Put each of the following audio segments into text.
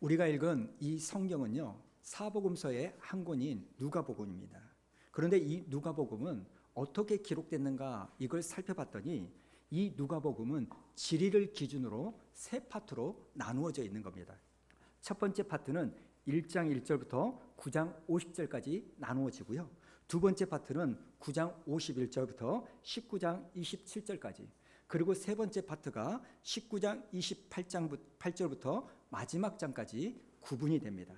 우리가 읽은 이 성경은요, 사복음서의 한 권인 누가복음입니다. 그런데 이 누가복음은 어떻게 기록됐는가 이걸 살펴봤더니 이 누가복음은 지리를 기준으로 세 파트로 나누어져 있는 겁니다. 첫 번째 파트는 1장 1절부터 9장 50절까지 나누어지고요. 두 번째 파트는 9장 51절부터 19장 27절까지, 그리고 세 번째 파트가 19장 28절부터 마지막 장까지 구분이 됩니다.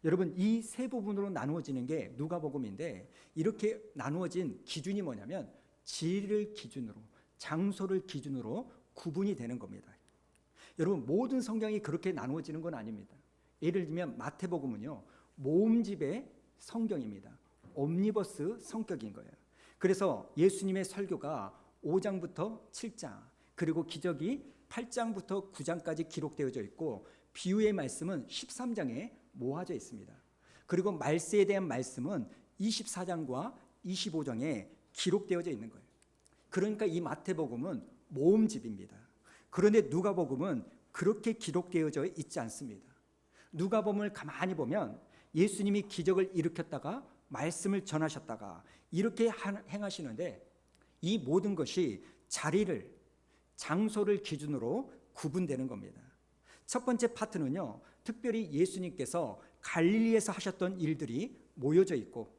여러분, 이 세 부분으로 나누어지는 게 누가복음인데, 이렇게 나누어진 기준이 뭐냐면 지리를 기준으로, 장소를 기준으로 구분이 되는 겁니다. 여러분, 모든 성경이 그렇게 나누어지는 건 아닙니다. 예를 들면 마태복음은요, 모음집의 성경입니다. 옴니버스 성격인 거예요. 그래서 예수님의 설교가 5장부터 7장, 그리고 기적이 8장부터 9장까지 기록되어져 있고, 비유의 말씀은 13장에 모아져 있습니다. 그리고 말세에 대한 말씀은 24장과 25장에 기록되어져 있는 거예요. 그러니까 이 마태복음은 모음집입니다. 그런데 누가복음은 그렇게 기록되어져 있지 않습니다. 누가복음을 가만히 보면 예수님이 기적을 일으켰다가 말씀을 전하셨다가 이렇게 행하시는데, 이 모든 것이 자리를, 장소를 기준으로 구분되는 겁니다. 첫 번째 파트는요, 특별히 예수님께서 갈릴리에서 하셨던 일들이 모여져 있고,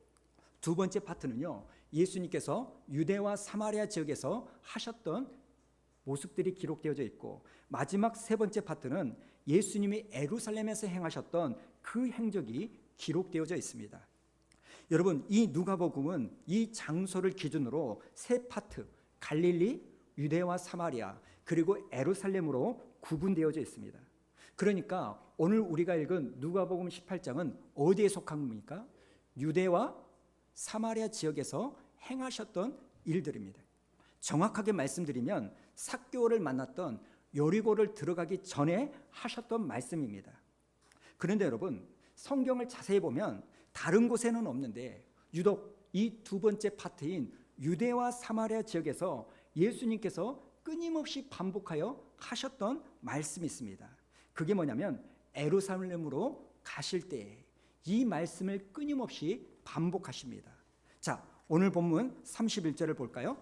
두 번째 파트는요, 예수님께서 유대와 사마리아 지역에서 하셨던 모습들이 기록되어져 있고, 마지막 세 번째 파트는 예수님이 예루살렘에서 행하셨던 그 행적이 기록되어져 있습니다. 여러분, 이 누가복음은 이 장소를 기준으로 세 파트, 갈릴리, 유대와 사마리아, 그리고 예루살렘으로 구분되어져 있습니다. 그러니까 오늘 우리가 읽은 누가복음 18장은 어디에 속한 겁니까? 유대와 사마리아 지역에서 행하셨던 일들입니다. 정확하게 말씀드리면 삭개오를 만났던 여리고를 들어가기 전에 하셨던 말씀입니다. 그런데 여러분, 성경을 자세히 보면 다른 곳에는 없는데 유독 이 두 번째 파트인 유대와 사마리아 지역에서 예수님께서 끊임없이 반복하여 하셨던 말씀이 있습니다. 그게 뭐냐면 예루살렘으로 가실 때 이 말씀을 끊임없이 반복하십니다. 자, 오늘 본문 31절을 볼까요?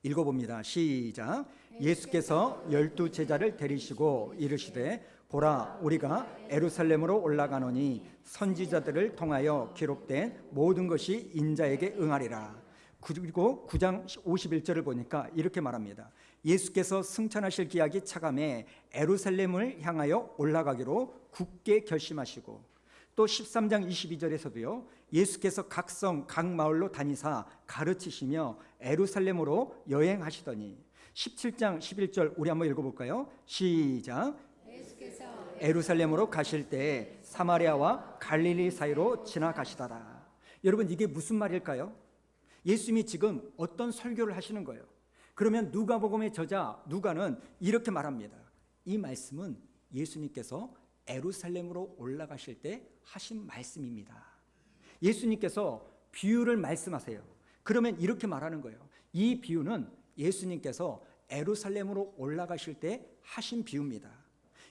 읽어봅니다. 시작. 예수께서 12 제자를 데리시고 이르시되 보라, 우리가 예루살렘으로 올라가노니 선지자들을 통하여 기록된 모든 것이 인자에게 응하리라. 그리고 9장 51절을 보니까 이렇게 말합니다. 예수께서 승천하실 기약이 차감해 예루살렘을 향하여 올라가기로 굳게 결심하시고, 또 13장 22절에서도요, 예수께서 각 성, 각 마을로 다니사 가르치시며 예루살렘으로 여행하시더니, 17장 11절 우리 한번 읽어볼까요? 시작. 예루살렘으로 가실 때 사마리아와 갈릴리 사이로 지나가시더라. 여러분, 이게 무슨 말일까요? 예수님이 지금 어떤 설교를 하시는 거예요? 그러면 누가복음의 저자 누가는 이렇게 말합니다. 이 말씀은 예수님께서 예루살렘으로 올라가실 때 하신 말씀입니다. 예수님께서 비유를 말씀하세요. 그러면 이렇게 말하는 거예요. 이 비유는 예수님께서 예루살렘으로 올라가실 때 하신 비유입니다.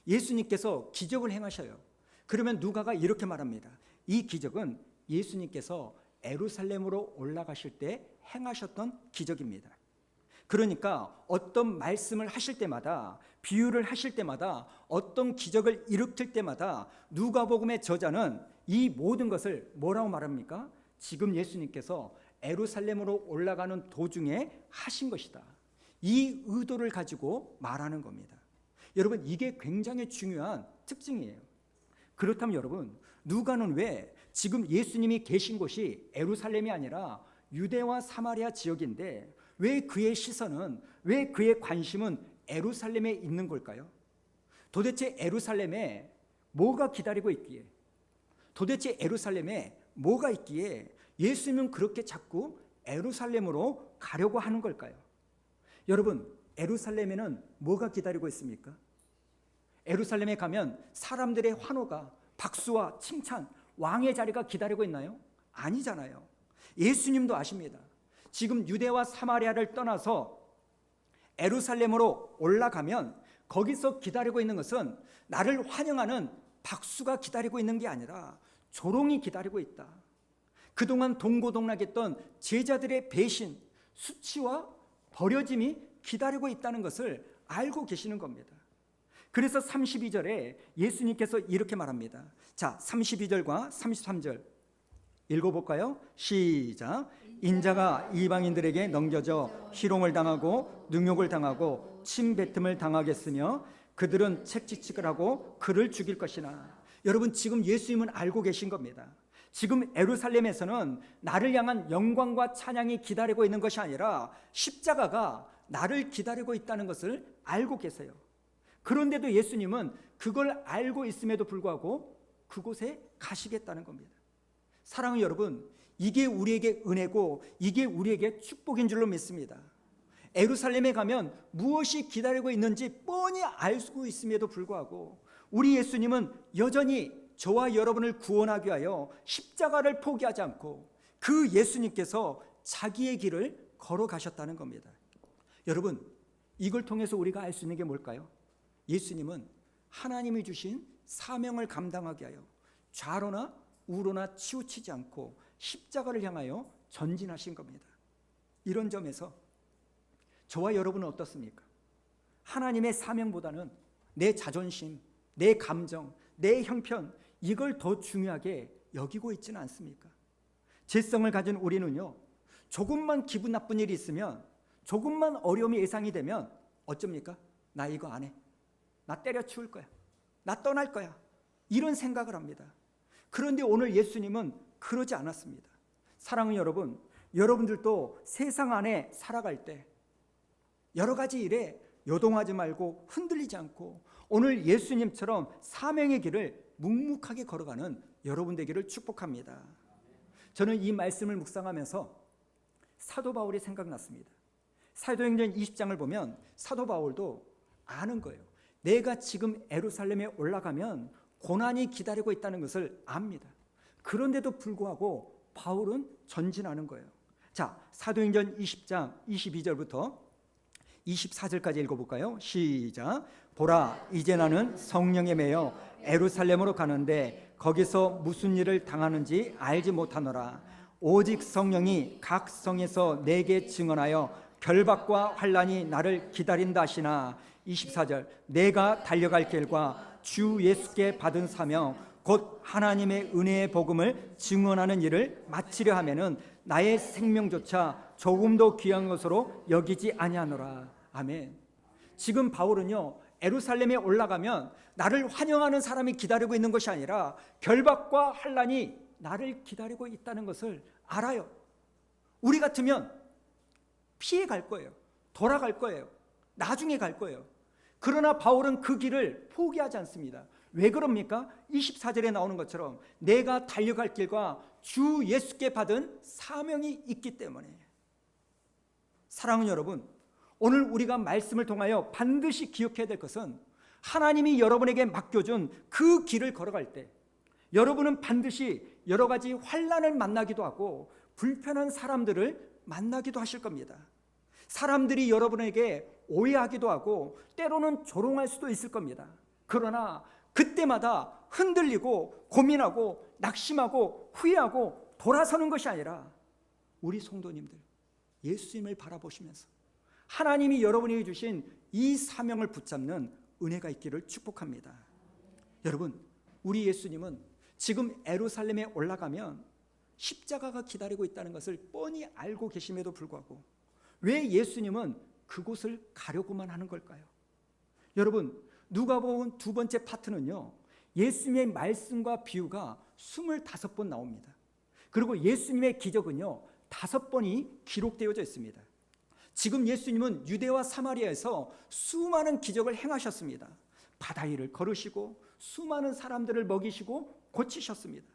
예수님께서 기적을 행하셔요. 그러면 누가가 이렇게 말합니다. 이 기적은 예수님께서 예루살렘으로 올라가실 때 행하셨던 기적입니다. 그러니까 어떤 말씀을 하실 때마다, 비유를 하실 때마다, 어떤 기적을 일으킬 때마다 누가복음의 저자는 이 모든 것을 뭐라고 말합니까? 지금 예수님께서 예루살렘으로 올라가는 도중에 하신 것이다. 이 의도를 가지고 말하는 겁니다. 여러분, 이게 굉장히 중요한 특징이에요. 그렇다면 여러분, 누가는 왜 지금 예수님이 계신 곳이 예루살렘이 아니라 유대와 사마리아 지역인데 왜 그의 시선은, 왜 그의 관심은 예루살렘에 있는 걸까요? 도대체 예루살렘에 뭐가 기다리고 있기에, 도대체 예루살렘에 뭐가 있기에 예수님은 그렇게 자꾸 예루살렘으로 가려고 하는 걸까요? 여러분, 예루살렘에는 뭐가 기다리고 있습니까? 예루살렘에 가면 사람들의 환호가, 박수와 칭찬, 왕의 자리가 기다리고 있나요? 아니잖아요. 예수님도 아십니다. 지금 유대와 사마리아를 떠나서 예루살렘으로 올라가면 거기서 기다리고 있는 것은 나를 환영하는 박수가 기다리고 있는 게 아니라 조롱이 기다리고 있다. 그동안 동고동락했던 제자들의 배신, 수치와 버려짐이 기다리고 있다는 것을 알고 계시는 겁니다. 그래서 32절에 예수님께서 이렇게 말합니다. 자, 32절과 33절 읽어볼까요? 시작. 인자가 이방인들에게 넘겨져 희롱을 당하고 능욕을 당하고 침뱉음을 당하겠으며 그들은 책짓을 하고 그를 죽일 것이나. 여러분, 지금 예수님은 알고 계신 겁니다. 지금 예루살렘에서는 나를 향한 영광과 찬양이 기다리고 있는 것이 아니라 십자가가 나를 기다리고 있다는 것을 알고 계세요. 그런데도 예수님은 그걸 알고 있음에도 불구하고 그곳에 가시겠다는 겁니다. 사랑하는 여러분, 이게 우리에게 은혜고 이게 우리에게 축복인 줄로 믿습니다. 예루살렘에 가면 무엇이 기다리고 있는지 뻔히 알고 있음에도 불구하고 우리 예수님은 여전히 저와 여러분을 구원하기 위하여 십자가를 포기하지 않고 그 예수님께서 자기의 길을 걸어가셨다는 겁니다. 여러분, 이걸 통해서 우리가 알 수 있는 게 뭘까요? 예수님은 하나님이 주신 사명을 감당하기 위하여 좌로나 우로나 치우치지 않고 십자가를 향하여 전진하신 겁니다. 이런 점에서 저와 여러분은 어떻습니까? 하나님의 사명보다는 내 자존심, 내 감정, 내 형편, 이걸 더 중요하게 여기고 있지는 않습니까? 죄성을 가진 우리는요, 조금만 기분 나쁜 일이 있으면, 조금만 어려움이 예상이 되면 어쩝니까? 나 이거 안 해. 나 때려치울 거야. 나 떠날 거야. 이런 생각을 합니다. 그런데 오늘 예수님은 그러지 않았습니다. 사랑하는 여러분, 여러분들도 세상 안에 살아갈 때 여러 가지 일에 요동하지 말고 흔들리지 않고 오늘 예수님처럼 사명의 길을 묵묵하게 걸어가는 여러분 되기를 축복합니다. 저는 이 말씀을 묵상하면서 사도 바울이 생각났습니다. 사도행전 20장을 보면 사도 바울도 아는 거예요. 내가 지금 예루살렘에 올라가면 고난이 기다리고 있다는 것을 압니다. 그런데도 불구하고 바울은 전진하는 거예요. 자, 사도행전 20장 22절부터 24절까지 읽어볼까요? 시작. 보라, 이제 나는 성령에 매여 예루살렘으로 가는데 거기서 무슨 일을 당하는지 알지 못하노라. 오직 성령이 각 성에서 내게 증언하여 결박과 환난이 나를 기다린다 하시나. 24절. 내가 달려갈 길과 주 예수께 받은 사명 곧 하나님의 은혜의 복음을 증언하는 일을 마치려 하면은 나의 생명조차 조금도 귀한 것으로 여기지 아니하노라. 아멘. 지금 바울은요, 예루살렘에 올라가면 나를 환영하는 사람이 기다리고 있는 것이 아니라 결박과 환난이 나를 기다리고 있다는 것을 알아요. 우리 같으면 피해 갈 거예요. 돌아갈 거예요. 나중에 갈 거예요. 그러나 바울은 그 길을 포기하지 않습니다. 왜 그럽니까? 24절에 나오는 것처럼 내가 달려갈 길과 주 예수께 받은 사명이 있기 때문에. 사랑하는 여러분, 오늘 우리가 말씀을 통하여 반드시 기억해야 될 것은 하나님이 여러분에게 맡겨준 그 길을 걸어갈 때 여러분은 반드시 여러 가지 환난을 만나기도 하고 불편한 사람들을 만나기도 하실 겁니다. 사람들이 여러분에게 오해하기도 하고 때로는 조롱할 수도 있을 겁니다. 그러나 그때마다 흔들리고 고민하고 낙심하고 후회하고 돌아서는 것이 아니라 우리 성도님들 예수님을 바라보시면서 하나님이 여러분에게 주신 이 사명을 붙잡는 은혜가 있기를 축복합니다. 여러분, 우리 예수님은 지금 예루살렘에 올라가면 십자가가 기다리고 있다는 것을 뻔히 알고 계심에도 불구하고 왜 예수님은 그곳을 가려고만 하는 걸까요? 여러분, 누가복음 두 번째 파트는요, 예수님의 말씀과 비유가 25번 나옵니다. 그리고 예수님의 기적은요 5번이 기록되어져 있습니다. 지금 예수님은 유대와 사마리아에서 수많은 기적을 행하셨습니다. 바다 위를 걸으시고 수많은 사람들을 먹이시고 고치셨습니다.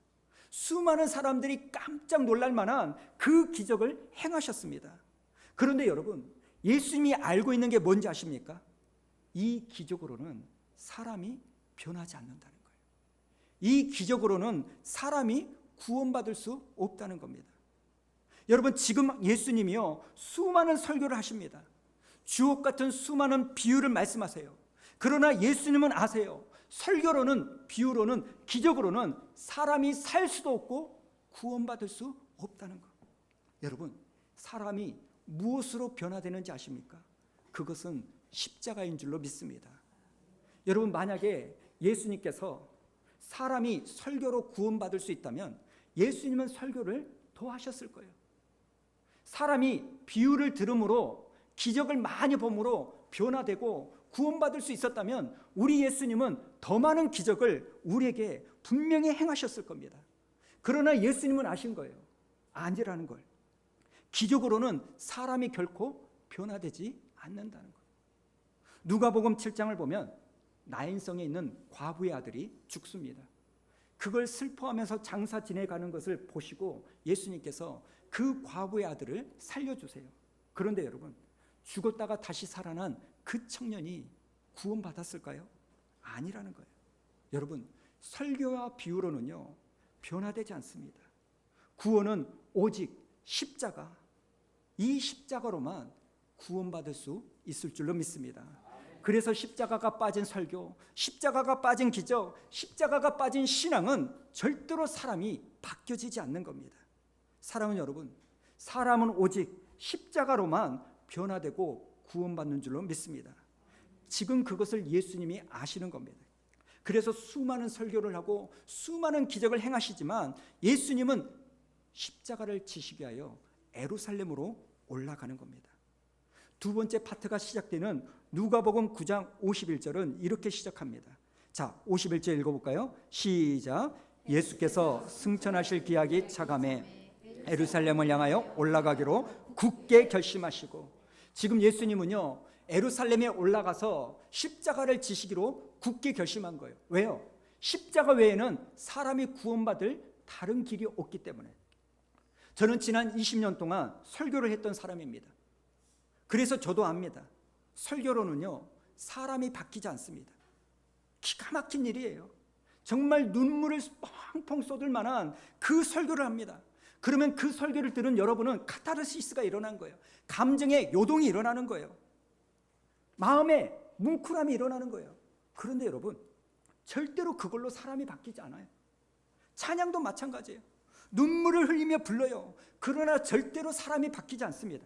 수많은 사람들이 깜짝 놀랄 만한 그 기적을 행하셨습니다. 그런데 여러분, 예수님이 알고 있는 게 뭔지 아십니까? 이 기적으로는 사람이 변하지 않는다는 거예요. 이 기적으로는 사람이 구원받을 수 없다는 겁니다. 여러분, 지금 예수님이요 수많은 설교를 하십니다. 주옥 같은 수많은 비유를 말씀하세요. 그러나 예수님은 아세요. 설교로는, 비유로는, 기적으로는 사람이 살 수도 없고 구원받을 수 없다는 것. 여러분, 사람이 무엇으로 변화되는지 아십니까? 그것은 십자가인 줄로 믿습니다. 여러분, 만약에 예수님께서 사람이 설교로 구원받을 수 있다면 예수님은 설교를 더 하셨을 거예요. 사람이 비유를 들음으로, 기적을 많이 봄으로 변화되고 구원받을 수 있었다면 우리 예수님은 더 많은 기적을 우리에게 분명히 행하셨을 겁니다. 그러나 예수님은 아신 거예요. 아니라는 걸. 기적으로는 사람이 결코 변화되지 않는다는 것. 누가복음 7장을 보면 나인성에 있는 과부의 아들이 죽습니다. 그걸 슬퍼하면서 장사 지내가는 것을 보시고 예수님께서 그 과부의 아들을 살려주세요. 그런데 여러분, 죽었다가 다시 살아난 그 청년이 구원받았을까요? 아니라는 거예요. 여러분, 설교와 비유로는요 변화되지 않습니다. 구원은 오직 십자가, 이 십자가로만 구원받을 수 있을 줄로 믿습니다. 그래서 십자가가 빠진 설교, 십자가가 빠진 기적, 십자가가 빠진 신앙은 절대로 사람이 바뀌어지지 않는 겁니다. 사랑하는 여러분, 사람은 오직 십자가로만 변화되고 구원받는 줄로 믿습니다. 지금 그것을 예수님이 아시는 겁니다. 그래서 수많은 설교를 하고 수많은 기적을 행하시지만 예수님은 십자가를 지시게 하여 예루살렘으로 올라가는 겁니다. 두 번째 파트가 시작되는 누가복음 9장 51절은 이렇게 시작합니다. 자, 51절 읽어볼까요? 시작. 예수께서 승천하실 기약이 차감해 예루살렘을 향하여 올라가기로 굳게 결심하시고, 지금 예수님은요 예루살렘에 올라가서 십자가를 지시기로 굳게 결심한 거예요. 왜요? 십자가 외에는 사람이 구원받을 다른 길이 없기 때문에. 저는 지난 20년 동안 설교를 했던 사람입니다. 그래서 저도 압니다. 설교로는요 사람이 바뀌지 않습니다. 기가 막힌 일이에요. 정말 눈물을 펑펑 쏟을 만한 그 설교를 합니다. 그러면 그 설교를 들은 여러분은 카타르시스가 일어난 거예요. 감정의 요동이 일어나는 거예요. 마음에 뭉클함이 일어나는 거예요. 그런데 여러분, 절대로 그걸로 사람이 바뀌지 않아요. 찬양도 마찬가지예요. 눈물을 흘리며 불러요. 그러나 절대로 사람이 바뀌지 않습니다.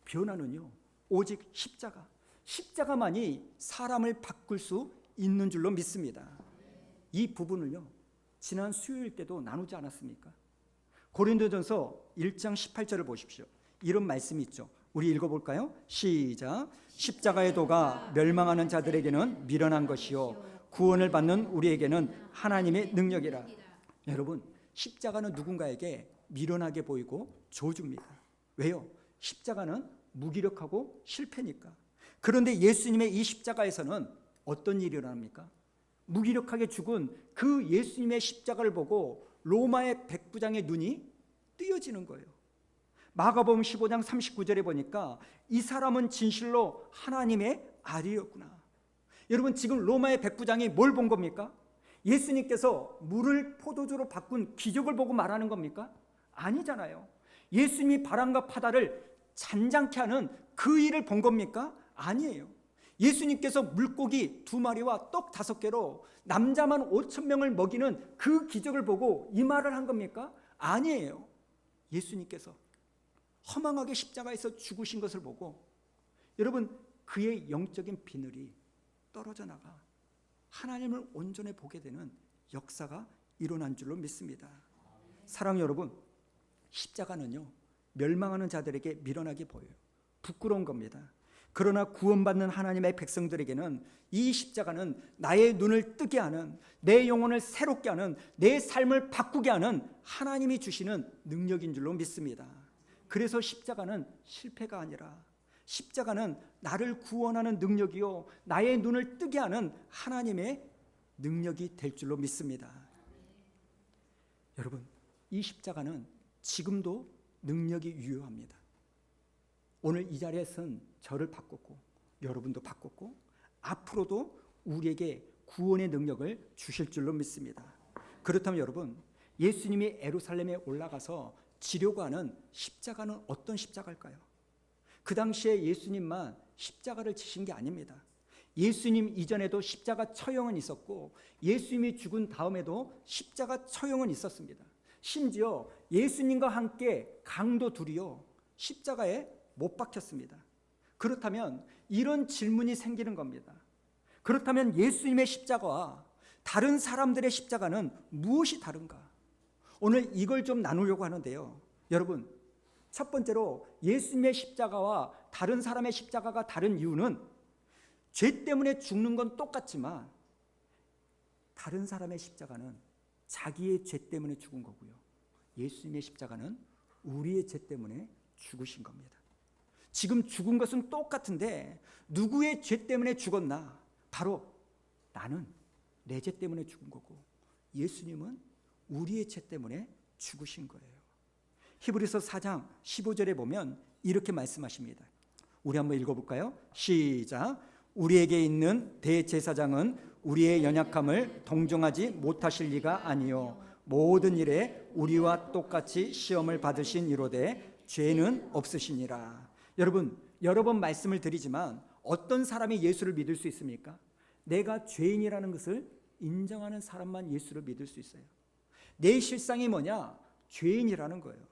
변화는요 오직 십자가, 십자가만이 사람을 바꿀 수 있는 줄로 믿습니다. 이 부분을요 지난 수요일 때도 나누지 않았습니까? 고린도전서 1장 18절을 보십시오. 이런 말씀이 있죠. 우리 읽어볼까요? 시작. 십자가의 도가 멸망하는 자들에게는 미련한 것이요 구원을 받는 우리에게는 하나님의 능력이라. 여러분, 십자가는 누군가에게 미련하게 보이고 저주입니다. 왜요? 십자가는 무기력하고 실패니까. 그런데 예수님의 이 십자가에서는 어떤 일이 일어납니까? 무기력하게 죽은 그 예수님의 십자가를 보고 로마의 백부장의 눈이 뜨여지는 거예요. 마가복음 15장 39절에 보니까 이 사람은 진실로 하나님의 아들이었구나. 여러분, 지금 로마의 백부장이 뭘 본 겁니까? 예수님께서 물을 포도주로 바꾼 기적을 보고 말하는 겁니까? 아니잖아요. 예수님이 바람과 바다를 잔잔케 하는 그 일을 본 겁니까? 아니에요. 예수님께서 물고기 2마리와 떡 5개로 남자만 5,000명을 먹이는 그 기적을 보고 이 말을 한 겁니까? 아니에요. 예수님께서 허망하게 십자가에서 죽으신 것을 보고 여러분, 그의 영적인 비늘이 떨어져 나가 하나님을 온전히 보게 되는 역사가 일어난 줄로 믿습니다. 사랑하는 여러분, 십자가는요 멸망하는 자들에게 미련하게 보여요. 부끄러운 겁니다. 그러나 구원받는 하나님의 백성들에게는 이 십자가는 나의 눈을 뜨게 하는, 내 영혼을 새롭게 하는, 내 삶을 바꾸게 하는 하나님이 주시는 능력인 줄로 믿습니다. 그래서 십자가는 실패가 아니라 십자가는 나를 구원하는 능력이요 나의 눈을 뜨게 하는 하나님의 능력이 될 줄로 믿습니다. 여러분, 이 십자가는 지금도 능력이 유효합니다. 오늘 이 자리에 선 저를 바꿨고 여러분도 바꿨고 앞으로도 우리에게 구원의 능력을 주실 줄로 믿습니다. 그렇다면 여러분, 예수님이 예루살렘에 올라가서 지려고 하는 십자가는 어떤 십자가일까요? 그 당시에 예수님만 십자가를 지신 게 아닙니다. 예수님 이전에도 십자가 처형은 있었고 예수님이 죽은 다음에도 십자가 처형은 있었습니다. 심지어 예수님과 함께 강도 둘이요 십자가에 못 박혔습니다. 그렇다면 이런 질문이 생기는 겁니다. 그렇다면 예수님의 십자가와 다른 사람들의 십자가는 무엇이 다른가? 오늘 이걸 좀 나누려고 하는데요. 여러분, 첫 번째로 예수님의 십자가와 다른 사람의 십자가가 다른 이유는 죄 때문에 죽는 건 똑같지만 다른 사람의 십자가는 자기의 죄 때문에 죽은 거고요. 예수님의 십자가는 우리의 죄 때문에 죽으신 겁니다. 지금 죽은 것은 똑같은데 누구의 죄 때문에 죽었나? 바로 나는 내 죄 때문에 죽은 거고 예수님은 우리의 죄 때문에 죽으신 거예요. 히브리서 4장 15절에 보면 이렇게 말씀하십니다. 우리 한번 읽어볼까요? 시작. 우리에게 있는 대제사장은 우리의 연약함을 동정하지 못하실 리가 아니요 모든 일에 우리와 똑같이 시험을 받으신 이로되 죄는 없으시니라. 여러분, 여러 번 말씀을 드리지만 어떤 사람이 예수를 믿을 수 있습니까? 내가 죄인이라는 것을 인정하는 사람만 예수를 믿을 수 있어요. 내 실상이 뭐냐? 죄인이라는 거예요.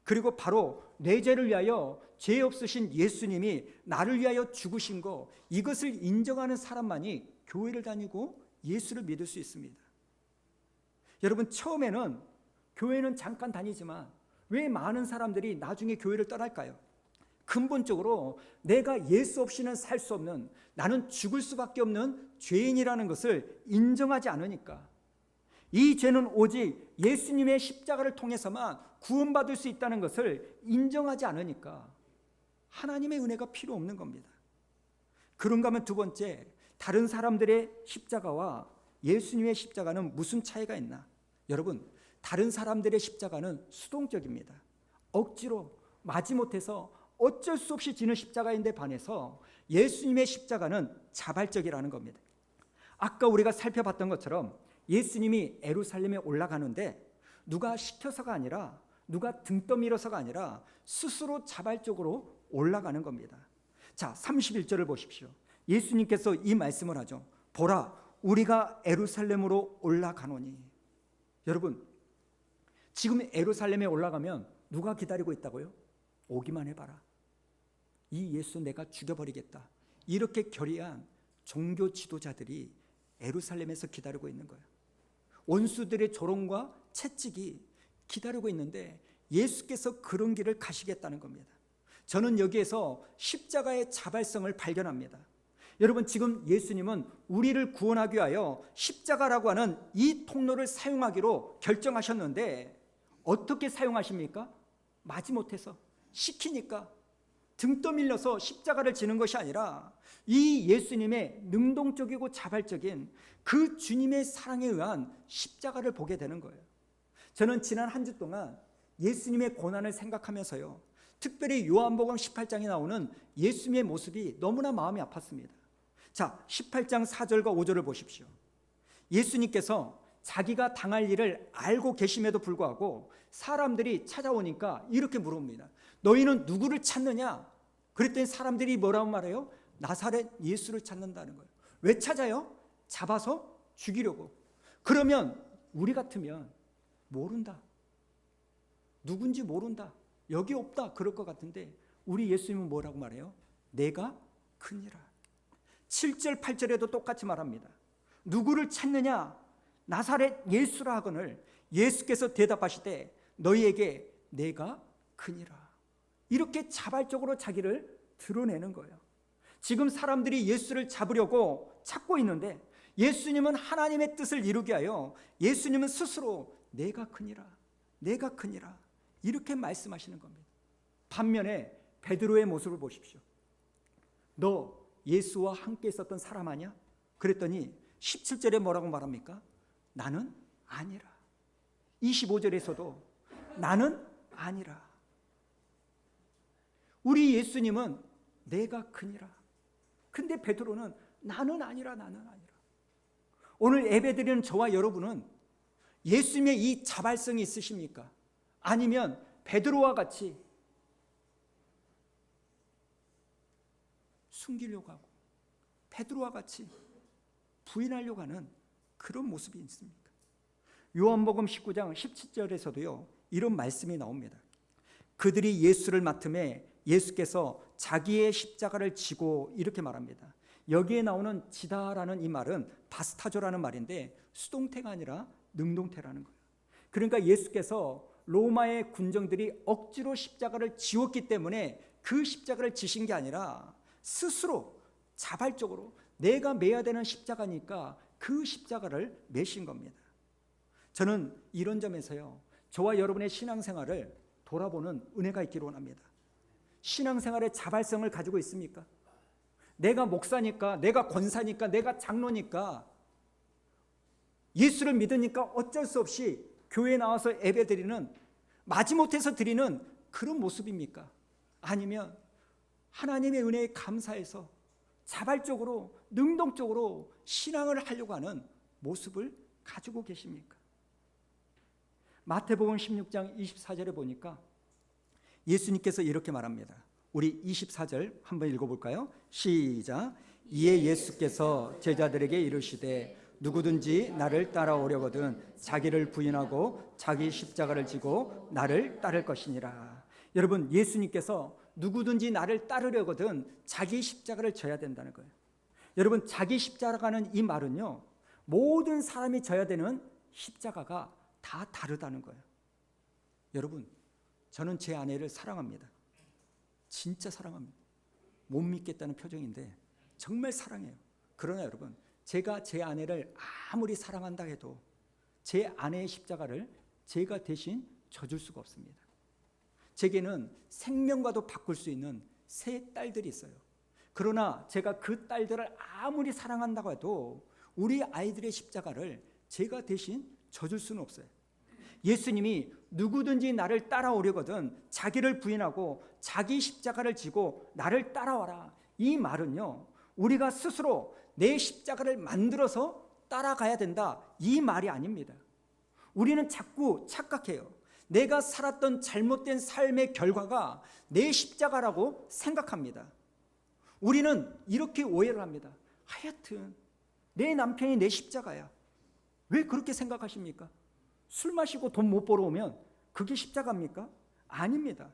그리고 바로 내 죄를 위하여 죄 없으신 예수님이 나를 위하여 죽으신 거, 이것을 인정하는 사람만이 교회를 다니고 예수를 믿을 수 있습니다. 여러분, 처음에는 교회는 잠깐 다니지만 왜 많은 사람들이 나중에 교회를 떠날까요? 근본적으로 내가 예수 없이는 살 수 없는, 나는 죽을 수밖에 없는 죄인이라는 것을 인정하지 않으니까, 이 죄는 오직 예수님의 십자가를 통해서만 구원받을 수 있다는 것을 인정하지 않으니까 하나님의 은혜가 필요 없는 겁니다. 그런가 하면 두 번째, 다른 사람들의 십자가와 예수님의 십자가는 무슨 차이가 있나? 여러분, 다른 사람들의 십자가는 수동적입니다. 억지로 마지못해서 어쩔 수 없이 지는 십자가인데 반해서 예수님의 십자가는 자발적이라는 겁니다. 아까 우리가 살펴봤던 것처럼 예수님이 예루살렘에 올라가는데 누가 시켜서가 아니라, 누가 등 떠밀어서가 아니라 스스로 자발적으로 올라가는 겁니다. 자, 31절을 보십시오. 예수님께서 이 말씀을 하죠. 보라, 우리가 예루살렘으로 올라가노니. 여러분, 지금 예루살렘에 올라가면 누가 기다리고 있다고요? 오기만 해봐라. 이 예수 내가 죽여버리겠다. 이렇게 결의한 종교 지도자들이 예루살렘에서 기다리고 있는 거예요. 원수들의 조롱과 채찍이 기다리고 있는데 예수께서 그런 길을 가시겠다는 겁니다. 저는 여기에서 십자가의 자발성을 발견합니다. 여러분, 지금 예수님은 우리를 구원하기 위하여 십자가라고 하는 이 통로를 사용하기로 결정하셨는데 어떻게 사용하십니까? 마지못해서 시키니까 등 떠밀려서 십자가를 지는 것이 아니라 이 예수님의 능동적이고 자발적인 그 주님의 사랑에 의한 십자가를 보게 되는 거예요. 저는 지난 한 주 동안 예수님의 고난을 생각하면서요, 특별히 요한복음 18장에 나오는 예수님의 모습이 너무나 마음이 아팠습니다. 자, 18장 4절과 5절을 보십시오. 예수님께서 자기가 당할 일을 알고 계심에도 불구하고 사람들이 찾아오니까 이렇게 물어봅니다. 너희는 누구를 찾느냐? 그랬더니 사람들이 뭐라고 말해요? 나사렛 예수를 찾는다는 거예요. 왜 찾아요? 잡아서 죽이려고. 그러면 우리 같으면 모른다, 누군지 모른다, 여기 없다 그럴 것 같은데 우리 예수님은 뭐라고 말해요? 내가 크니라. 7절 8절에도 똑같이 말합니다. 누구를 찾느냐? 나사렛 예수라 하거늘 예수께서 대답하시되 너희에게 내가 크니라. 이렇게 자발적으로 자기를 드러내는 거예요. 지금 사람들이 예수를 잡으려고 찾고 있는데 예수님은 하나님의 뜻을 이루게 하여 예수님은 스스로 내가 크니라, 내가 크니라 이렇게 말씀하시는 겁니다. 반면에 베드로의 모습을 보십시오. 너 예수와 함께 있었던 사람 아니야? 그랬더니 17절에 뭐라고 말합니까? 나는 아니라. 25절에서도 나는 아니라. 우리 예수님은 내가 크니라. 근데 베드로는 나는 아니라, 나는 아니라. 오늘 예배드리는 저와 여러분은 예수님의 이 자발성이 있으십니까? 아니면 베드로와 같이 숨기려고 하고 베드로와 같이 부인하려고 하는 그런 모습이 있습니까? 요한복음 19장 17절에서도요 이런 말씀이 나옵니다. 그들이 예수를 맡음에 예수께서 자기의 십자가를 지고 이렇게 말합니다. 여기에 나오는 지다라는 이 말은 바스타조라는 말인데 수동태가 아니라 능동태라는 거예요. 그러니까 예수께서 로마의 군정들이 억지로 십자가를 지웠기 때문에 그 십자가를 지신 게 아니라 스스로 자발적으로 내가 매야 되는 십자가니까 그 십자가를 매신 겁니다. 저는 이런 점에서요 저와 여러분의 신앙생활을 돌아보는 은혜가 있기를 원합니다. 신앙생활의 자발성을 가지고 있습니까? 내가 목사니까, 내가 권사니까, 내가 장로니까, 예수를 믿으니까 어쩔 수 없이 교회에 나와서 예배드리는, 마지못해서 드리는 그런 모습입니까? 아니면 하나님의 은혜에 감사해서 자발적으로 능동적으로 신앙을 하려고 하는 모습을 가지고 계십니까? 마태복음 16장 24절에 보니까 예수님께서 이렇게 말합니다. 우리 24절 한번 읽어볼까요? 시작. 이에 예수께서 제자들에게 이르시되 누구든지 나를 따라오려거든 자기를 부인하고 자기 십자가를 지고 나를 따를 것이니라. 여러분, 예수님께서 누구든지 나를 따르려거든 자기 십자가를 져야 된다는 거예요. 여러분, 자기 십자가는 이 말은요 모든 사람이 져야 되는 십자가가 다 다르다는 거예요. 여러분, 저는 제 아내를 사랑합니다. 진짜 사랑합니다. 못 믿겠다는 표정인데 정말 사랑해요. 그러나 여러분, 제가 제 아내를 아무리 사랑한다 해도 제 아내의 십자가를 제가 대신 져줄 수가 없습니다. 제게는 생명과도 바꿀 수 있는 세 딸들이 있어요. 그러나 제가 그 딸들을 아무리 사랑한다고 해도 우리 아이들의 십자가를 제가 대신 져줄 수는 없어요. 예수님이 누구든지 나를 따라오려거든 자기를 부인하고 자기 십자가를 지고 나를 따라와라. 이 말은요 우리가 스스로 내 십자가를 만들어서 따라가야 된다, 이 말이 아닙니다. 우리는 자꾸 착각해요. 내가 살았던 잘못된 삶의 결과가 내 십자가라고 생각합니다. 우리는 이렇게 오해를 합니다. 하여튼 내 남편이 내 십자가야. 왜 그렇게 생각하십니까? 술 마시고 돈 못 벌어오면 그게 십자가입니까? 아닙니다.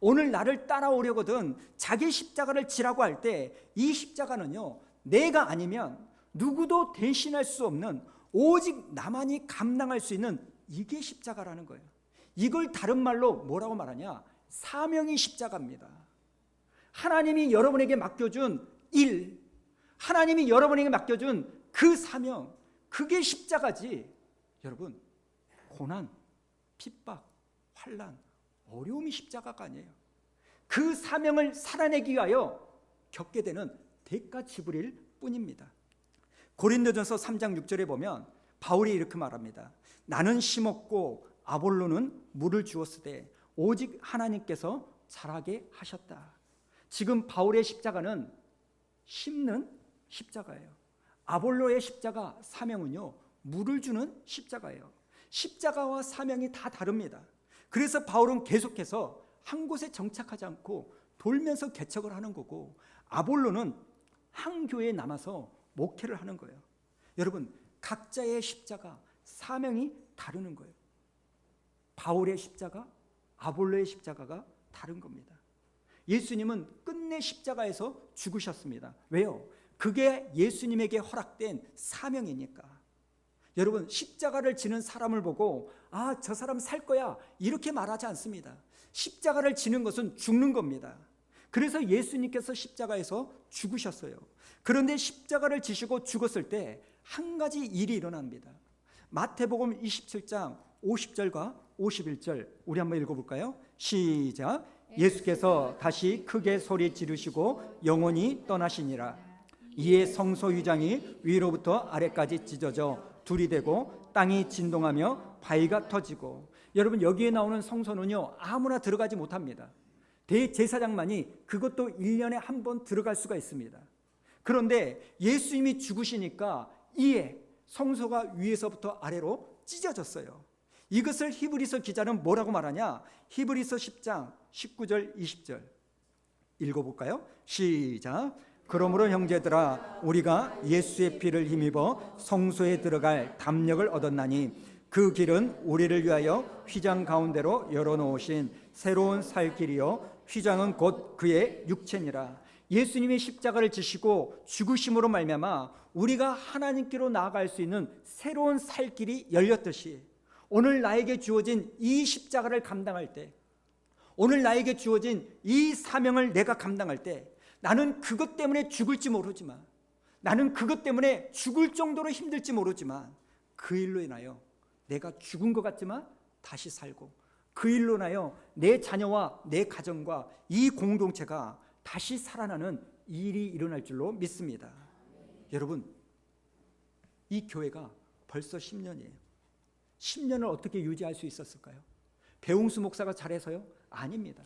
오늘 나를 따라오려거든 자기 십자가를 지라고 할 때 이 십자가는요 내가 아니면 누구도 대신할 수 없는, 오직 나만이 감당할 수 있는, 이게 십자가라는 거예요. 이걸 다른 말로 뭐라고 말하냐? 사명이 십자가입니다. 하나님이 여러분에게 맡겨준 일, 하나님이 여러분에게 맡겨준 그 사명, 그게 십자가지. 여러분, 고난, 핍박, 환난, 어려움이 십자가가 아니에요. 그 사명을 살아내기 위하여 겪게 되는 대가 지불일 뿐입니다. 고린도전서 3장 6절에 보면 바울이 이렇게 말합니다. 나는 심었고 아볼로는 물을 주었으되 오직 하나님께서 자라게 하셨다. 지금 바울의 십자가는 심는 십자가예요. 아볼로의 십자가 사명은요 물을 주는 십자가예요. 십자가와 사명이 다 다릅니다. 그래서 바울은 계속해서 한 곳에 정착하지 않고 돌면서 개척을 하는 거고, 아볼로는 한 교회에 남아서 목회를 하는 거예요. 여러분, 각자의 십자가, 사명이 다르는 거예요. 바울의 십자가, 아볼로의 십자가가 다른 겁니다. 예수님은 끝내 십자가에서 죽으셨습니다. 왜요? 그게 예수님에게 허락된 사명이니까. 여러분, 십자가를 지는 사람을 보고 아, 저 사람 살 거야 이렇게 말하지 않습니다. 십자가를 지는 것은 죽는 겁니다. 그래서 예수님께서 십자가에서 죽으셨어요. 그런데 십자가를 지시고 죽었을 때 한 가지 일이 일어납니다. 마태복음 27장 50절과 51절 우리 한번 읽어볼까요? 시작. 예수께서 다시 크게 소리 지르시고 영원히 떠나시니라. 이에 성소유장이 위로부터 아래까지 찢어져 둘이 되고 땅이 진동하며 바위가 터지고. 여러분, 여기에 나오는 성소는요 아무나 들어가지 못합니다. 대제사장만이 그것도 1년에 한 번 들어갈 수가 있습니다. 그런데 예수님이 죽으시니까 이에 성소가 위에서부터 아래로 찢어졌어요. 이것을 히브리서 기자는 뭐라고 말하냐? 히브리서 10장 19절 20절 읽어볼까요? 시작. 그러므로 형제들아 우리가 예수의 피를 힘입어 성소에 들어갈 담력을 얻었나니 그 길은 우리를 위하여 휘장 가운데로 열어놓으신 새로운 살 길이요 휘장은 곧 그의 육체니라. 예수님이 십자가를 지시고 죽으심으로 말미암아 우리가 하나님께로 나아갈 수 있는 새로운 살 길이 열렸듯이 오늘 나에게 주어진 이 십자가를 감당할 때, 오늘 나에게 주어진 이 사명을 내가 감당할 때 나는 그것 때문에 죽을지 모르지만, 나는 그것 때문에 죽을 정도로 힘들지 모르지만 그 일로 인하여 내가 죽은 것 같지만 다시 살고, 그 일로 인하여 내 자녀와 내 가정과 이 공동체가 다시 살아나는 일이 일어날 줄로 믿습니다. 여러분, 이 교회가 벌써 10년이에요. 10년을 어떻게 유지할 수 있었을까요? 배웅수 목사가 잘해서요? 아닙니다.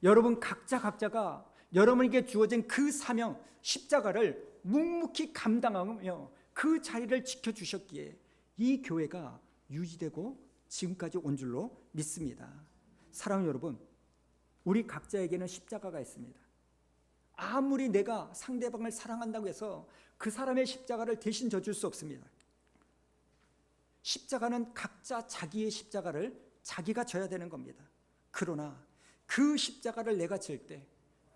여러분 각자가 여러분에게 주어진 그 사명, 십자가를 묵묵히 감당하며 그 자리를 지켜주셨기에 이 교회가 유지되고 지금까지 온 줄로 믿습니다. 사랑하는 여러분, 우리 각자에게는 십자가가 있습니다. 아무리 내가 상대방을 사랑한다고 해서 그 사람의 십자가를 대신 져줄 수 없습니다. 십자가는 각자 자기의 십자가를 자기가 져야 되는 겁니다. 그러나 그 십자가를 내가 질 때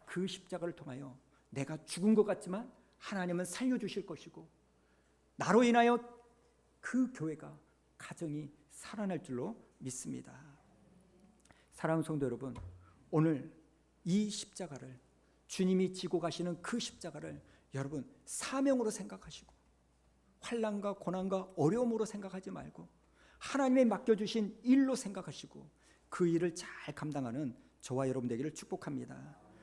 그 십자가를 통하여 내가 죽은 것 같지만 하나님은 살려주실 것이고, 나로 인하여 그 교회가, 가정이 살아날 줄로 믿습니다. 사랑하는 성도 여러분, 오늘 이 십자가를, 주님이 지고 가시는 그 십자가를 여러분 사명으로 생각하시고 환난과 고난과 어려움으로 생각하지 말고 하나님의 맡겨주신 일로 생각하시고 그 일을 잘 감당하는 저와 여러분 되기를 축복합니다.